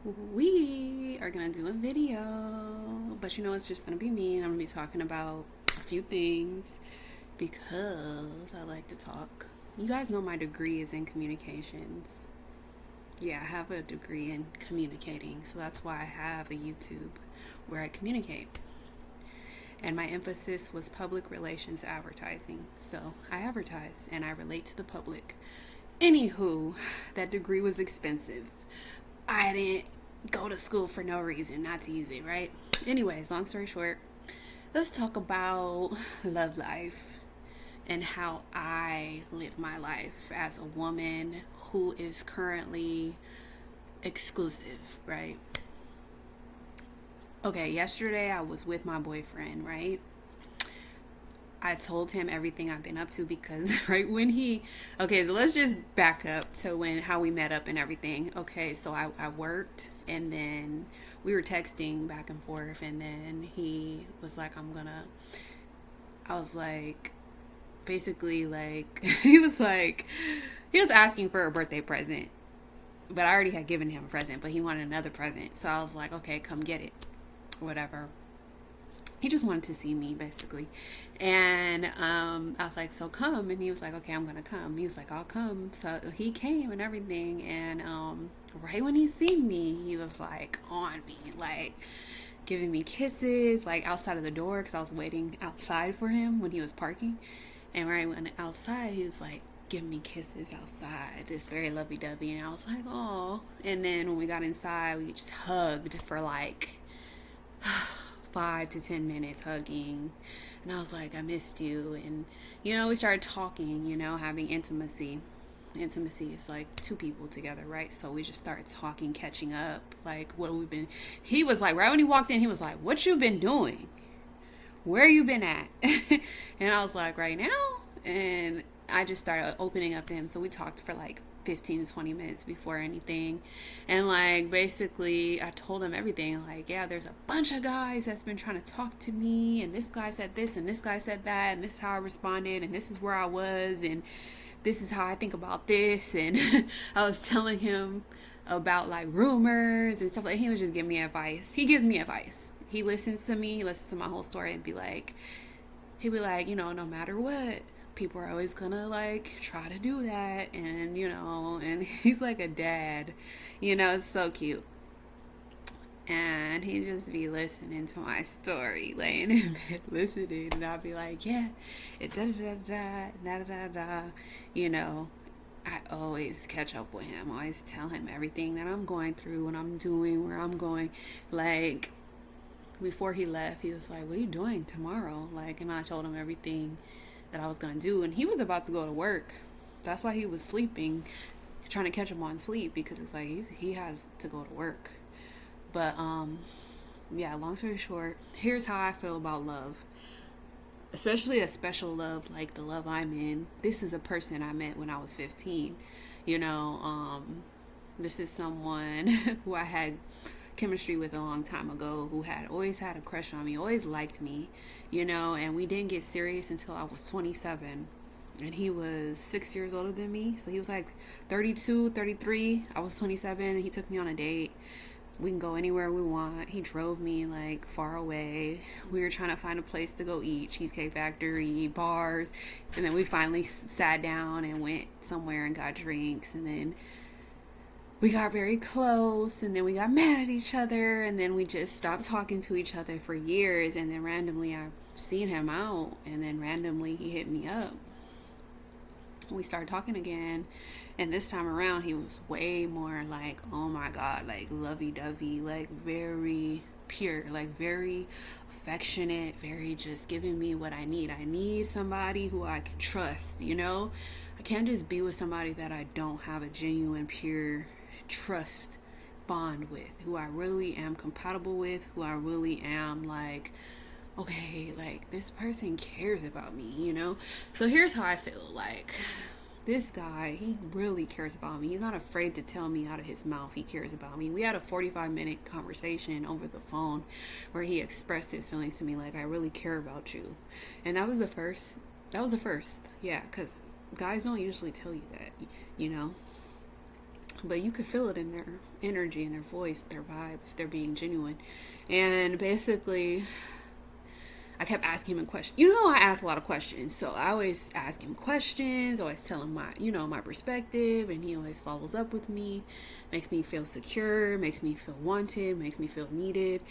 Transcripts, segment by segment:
We are gonna do a video, but it's just gonna be me, and I'm gonna be talking about a few things because I like to talk. You guys know my degree is in communications. Yeah, I have a degree in communicating, so that's why I have a YouTube where I communicate. And my emphasis was public relations advertising. So I advertise and I relate to the public. Anywho, that degree was expensive. I didn't go to school for no reason not to use it, right? Anyways, long story short, let's talk about love life and how I live my life as a woman who is currently exclusive, right? Okay, yesterday I was with my boyfriend, right? I told him everything I've been up to because okay, so let's just back up to how we met up and everything. Okay, so I worked and then we were texting back and forth, and then he was like, I was like, basically like, he was asking for a birthday present, but I already had given him a present, but he wanted another present. So I was like, okay, come get it, whatever. He just wanted to see me, basically. And I was like, so come. And he was like, okay, I'm going to come. He was like, I'll come. So he came and everything. And right when he seen me, he was like on me, like giving me kisses, like outside of the door, because I was waiting outside for him when he was parking. And right when outside, he was like giving me kisses outside, just very lovey-dovey. And I was like, oh. And then when we got inside, we just hugged for like 5 to 10 minutes, hugging. And I was like, I missed you. And we started talking, having intimacy. Intimacy is like two people together, right? So we just started talking, catching up, like what we've been. He was like, right when he walked in, he was like, what you been doing, where you been at? And I was like, right now. And I just started opening up to him. So we talked for like 15 to 20 minutes before anything. And like basically I told him everything, like, yeah, there's a bunch of guys that's been trying to talk to me, and this guy said this and this guy said that, and this is how I responded, and this is where I was, and this is how I think about this. And I was telling him about like rumors and stuff. Like, he was just giving me advice. He gives me advice. He listens to me, he listens to my whole story, and he'd be like, no matter what, people are always gonna like try to do that. And and he's like a dad, it's so cute. And he'd just be listening to my story, laying in bed listening, and I'd be like, yeah, it da da da da da da da. I always catch up with him, I always tell him everything that I'm going through, what I'm doing, where I'm going. Like, before he left, he was like, what are you doing tomorrow? Like, and I told him everything that I was gonna do, and he was about to go to work. That's why he was sleeping, trying to catch him on sleep, because it's like he has to go to work. But yeah, long story short, here's how I feel about love, especially a special love like the love I'm in. This is a person I met when I was 15. This is someone who I had chemistry with a long time ago, who had always had a crush on me, always liked me, and we didn't get serious until I was 27. And he was 6 years older than me, so he was like 32, 33. I was 27, and he took me on a date. We can go anywhere we want. He drove me like far away. We were trying to find a place to go eat, Cheesecake Factory, bars, and then we finally sat down and went somewhere and got drinks, and then we got very close, and then we got mad at each other, and then we just stopped talking to each other for years. And then randomly I seen him out, and then randomly he hit me up. We started talking again, and this time around he was way more like, oh my god, like lovey-dovey, like very pure, like very affectionate, very just giving me what I need somebody who I can trust. I can't just be with somebody that I don't have a genuine, pure trust bond with, who I really am compatible with, who I really am like, okay, like this person cares about me. So here's how I feel. Like, this guy, he really cares about me. He's not afraid to tell me out of his mouth he cares about me. We had a 45-minute conversation over the phone where he expressed his feelings to me, like, I really care about you. And that was the first. Yeah, because guys don't usually tell you that. but you could feel it in their energy, in their voice, their vibe, if they're being genuine. And basically, I kept asking him a question. You know, I ask a lot of questions, so I always ask him questions, always tell him my, my perspective, and he always follows up with me, makes me feel secure, makes me feel wanted, makes me feel needed,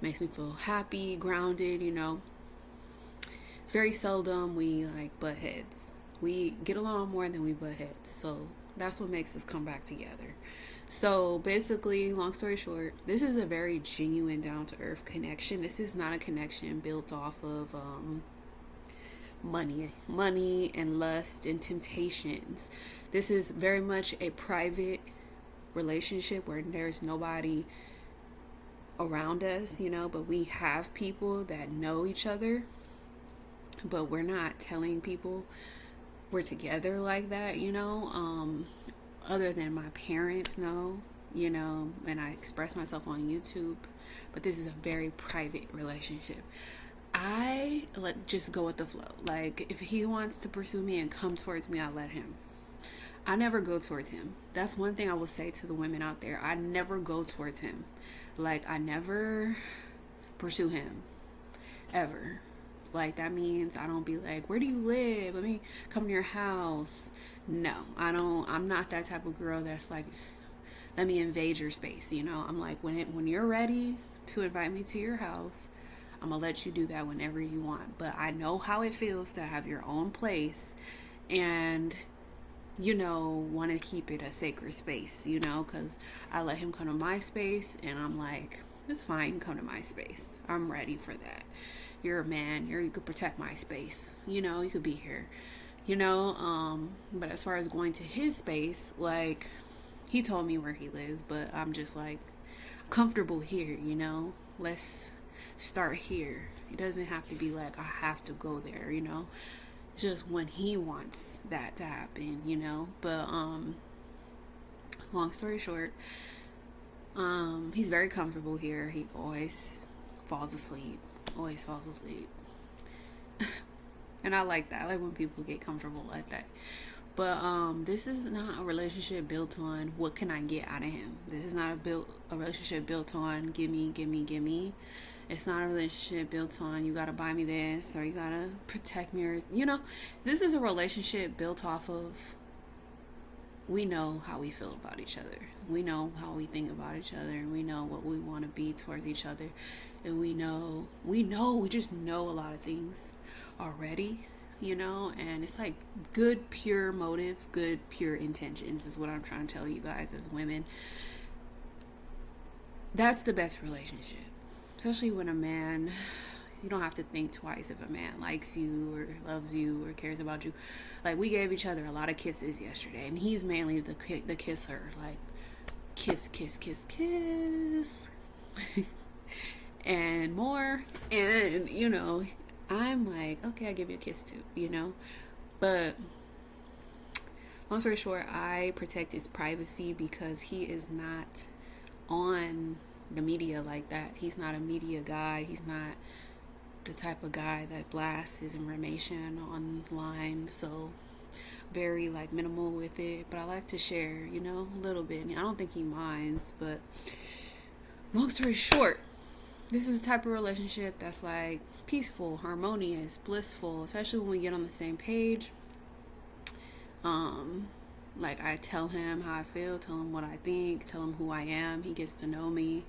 makes me feel happy, grounded. It's very seldom we like butt heads. We get along more than we butt heads, so that's what makes us come back together. So basically, long story short, this is a very genuine, down-to-earth connection. This is not a connection built off of money and lust and temptations. This is very much a private relationship where there's nobody around us, but we have people that know each other, but we're not telling people we're together like that, other than my parents know, and I express myself on YouTube, but this is a very private relationship. I just go with the flow. Like, if he wants to pursue me and come towards me, I let him. I never go towards him. That's one thing I will say to the women out there. I never go towards him. Like, I never pursue him, ever. Like, that means I don't be like, where do you live? Let me come to your house. No, I don't. I'm not that type of girl that's like, let me invade your space. I'm like, when you're ready to invite me to your house, I'm gonna let you do that whenever you want. But I know how it feels to have your own place and, want to keep it a sacred space, because I let him come to my space and I'm like, it's fine, you can come to my space. I'm ready for that. You're a man. You could protect my space. You could be here. But as far as going to his space, like, he told me where he lives, but I'm just like, comfortable here, let's start here. It doesn't have to be like, I have to go there, just when he wants that to happen, but, long story short, he's very comfortable here. He always falls asleep. And I like that. I like when people get comfortable like that. But this is not a relationship built on what can I get out of him. This is not a relationship built on give me. It's not a relationship built on you gotta buy me this or you gotta protect me, or this is a relationship built off of we know how we feel about each other. We know how we think about each other, and we know what we want to be towards each other. And we just know a lot of things already, and it's like good, pure motives, good, pure intentions is what I'm trying to tell you guys as women. That's the best relationship, especially when a man, you don't have to think twice if a man likes you or loves you or cares about you. Like, we gave each other a lot of kisses yesterday, and he's mainly the kisser, like kiss and more, and I'm like, okay, I give you a kiss too, but long story short, I protect his privacy because he is not on the media like that. He's not a media guy. He's not the type of guy that blasts his information online, so very like minimal with it, but I like to share, a little bit. I don't think he minds, but long story short, this is the type of relationship that's like peaceful, harmonious, blissful, especially when we get on the same page. Like, I tell him how I feel, tell him what I think, tell him who I am. He gets to know me.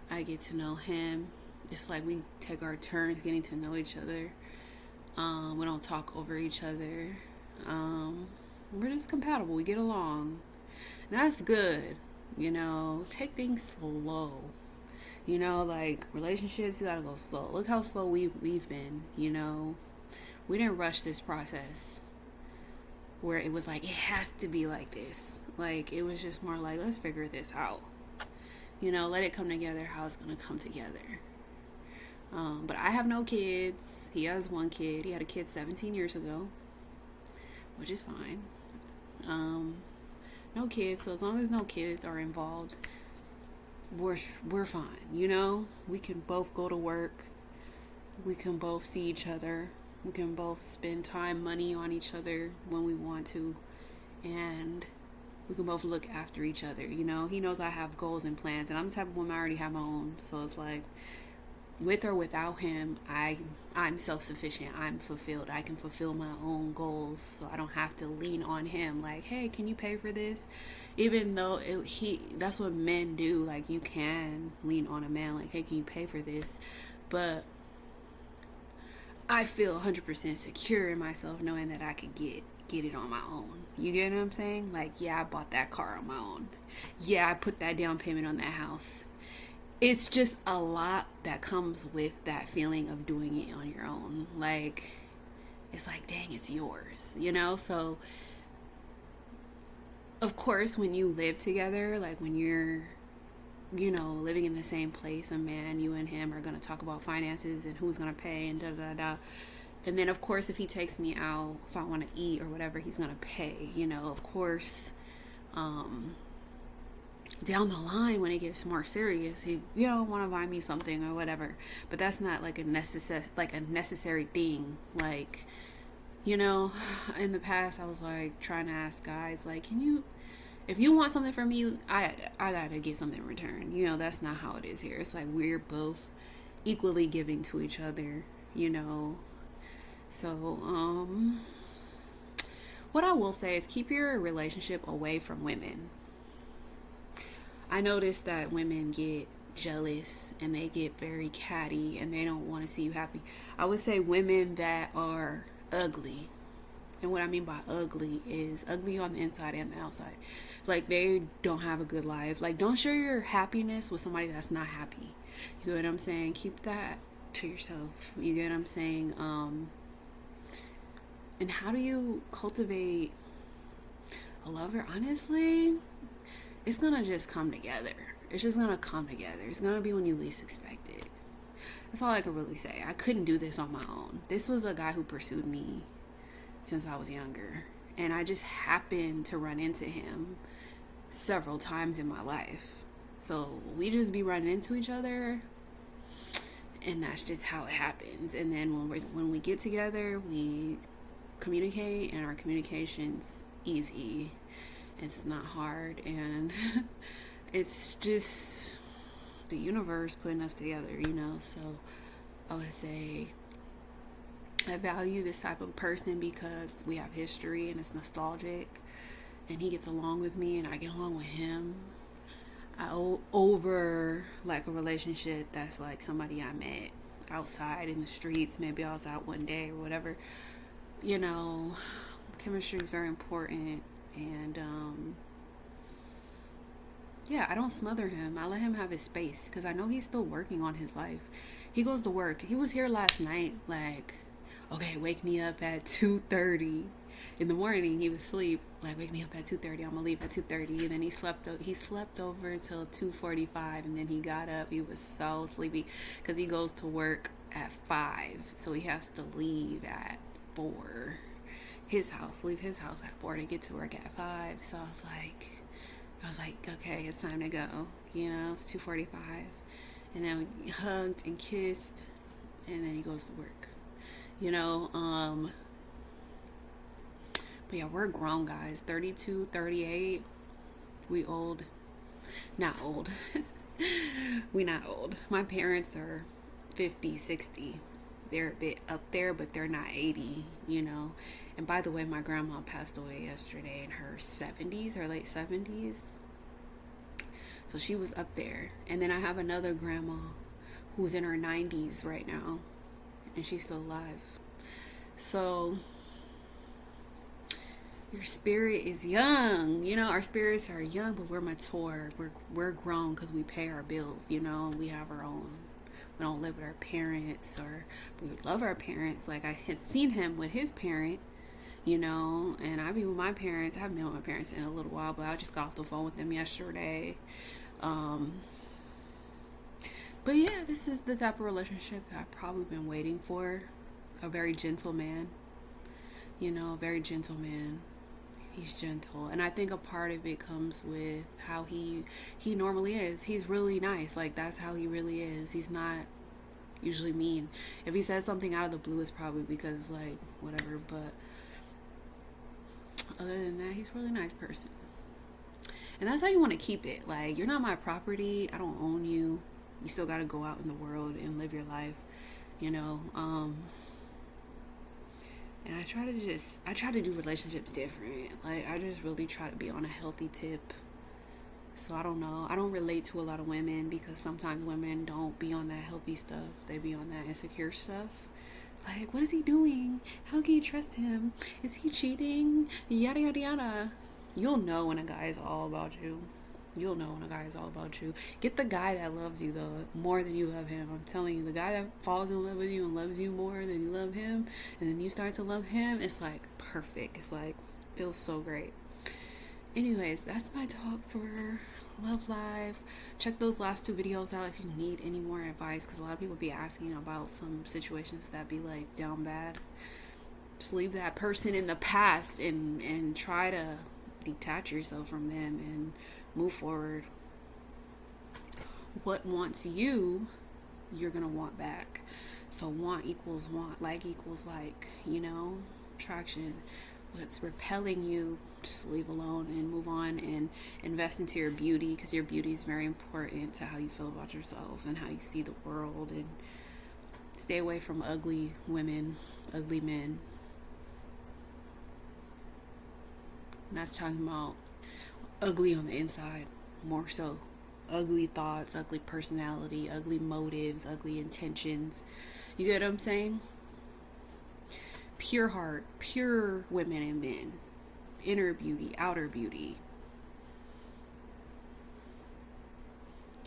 I get to know him. It's like we take our turns getting to know each other. We don't talk over each other. We're just compatible. We get along. That's good. Take things slow. Like, relationships, you gotta go slow. Look how slow we've been. We didn't rush this process where it was like, it has to be like this. Like, it was just more like, let's figure this out. Let it come together how it's gonna come together. But I have no kids. He has one kid. He had a kid 17 years ago, which is fine. No kids. So as long as no kids are involved, we're fine. We can both go to work. We can both see each other. We can both spend time, money on each other when we want to. And We can both look after each other. You know, he knows I have goals and plans, and I'm the type of woman, I already have my own. So it's like, with or without him, I'm self-sufficient. I'm fulfilled. I can fulfill my own goals, so I don't have to lean on him. Like, hey, can you pay for this? Even though that's what men do. Like, you can lean on a man. Like, hey, can you pay for this? But I feel 100% secure in myself, knowing that I could get it on my own. You get what I'm saying? Like, yeah, I bought that car on my own. Yeah, I put that down payment on that house. It's just a lot that comes with that feeling of doing it on your own. Like, it's like, dang, it's yours, you know? So, of course, when you live together, like when you're, you know, living in the same place, a man, you and him are going to talk about finances and who's going to pay and da da da. And then, of course, if he takes me out, if I want to eat or whatever, he's going to pay, you know, of course. Down the line, when it gets more serious, he, you know, want to buy me something or whatever. But that's not like a necessary thing. Like, you know, in the past, I was like trying to ask guys, like, can you, if you want something from me, I gotta get something in return. You know, that's not how it is here. It's like we're both equally giving to each other, you know. So, what I will say is keep your relationship away from women. I noticed that women get jealous and they get very catty and they don't want to see you happy. I would say women that are ugly. And what I mean by ugly is ugly on the inside and the outside. Like, they don't have a good life. Like, don't share your happiness with somebody that's not happy. You get what I'm saying? Keep that to yourself. You get what I'm saying? And how do you cultivate a lover? Honestly, it's gonna just come together. It's just gonna come together. It's gonna be when you least expect it. That's all I can really say. I couldn't do this on my own. This was a guy who pursued me since I was younger, and I just happened to run into him several times in my life. So we just be running into each other, and that's just how it happens. And then when we get together, we communicate, and our communication's easy. It's not hard, and it's just the universe putting us together, you know. So I would say I value this type of person because we have history and it's nostalgic, and he gets along with me and I get along with him. Over like a relationship that's like somebody I met outside in the streets. Maybe I was out one day or whatever. You know, chemistry is very important. And yeah, I don't smother him. I let him have his space because I know he's still working on his life. He goes to work. He was here last night, like, okay, wake me up at 2:30 in the morning. He was asleep, like, wake me up at 2:30. I'm gonna leave at 2:30. And then he slept over until 2:45, and then he got up. He was so sleepy because he goes to work at 5, so he has to leave at 4. Leave his house at 4 to get to work at 5. So I was like, okay, it's time to go. You know, it's 2:45. And then we hugged and kissed, and then he goes to work. You know, but yeah, we're grown guys, 32, 38. We old. Not old. We not old. My parents are 50, 60. They're a bit up there, but they're not 80, you know. And by the way, my grandma passed away yesterday in her 70s, her late 70s. So she was up there. And then I have another grandma who's in her 90s right now, and she's still alive. So your spirit is young, you know. Our spirits are young, but we're mature. We're grown because we pay our bills, you know. We have our own. We don't live with our parents, or we love our parents. Like, I had seen him with his parent, you know, and I be with my parents. I haven't been with my parents in a little while, but I just got off the phone with them yesterday. But yeah, this is the type of relationship that I've probably been waiting for. A very gentle man, you know, a very gentle man. He's gentle, and I think a part of it comes with how he normally is. He's really nice. Like, that's how he really is. He's not usually mean. If he says something out of the blue, it's probably because, like, whatever. But other than that, he's a really nice person. And that's how you want to keep it. Like, you're not my property. I don't own you. You still got to go out in the world and live your life, you know. And I try to do relationships different. Like, I just really try to be on a healthy tip. So I don't know. I don't relate to a lot of women because sometimes women don't be on that healthy stuff. They be on that insecure stuff. Like, what is he doing? How can you trust him? Is he cheating? Yada, yada, yada. You'll know when a guy is all about you. You'll know when a guy is all about you. Get the guy that loves you, though, more than you love him. I'm telling you, the guy that falls in love with you and loves you more than you love him, and then you start to love him, it's like perfect. It's like, feels so great. Anyways, that's my talk for Love Life. Check those last 2 videos out if you need any more advice, because a lot of people be asking about some situations that be like down bad. Just leave that person in the past and try to detach yourself from them and move forward. What wants you, you're gonna want back. So want equals want, like equals like, you know, attraction. What's repelling you, just leave alone and move on and invest into your beauty, because your beauty is very important to how you feel about yourself and how you see the world. And stay away from ugly women, ugly men. And that's talking about ugly on the inside, more so. Ugly thoughts, ugly personality, ugly motives, ugly intentions. You get what I'm saying? Pure heart, pure women and men. Inner beauty, outer beauty.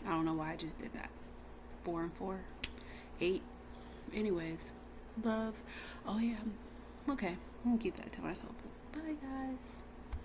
I don't know why I just did that. 4 and 4. 8. Anyways. Love. Oh yeah. Okay. I'm gonna keep that to myself. Bye guys.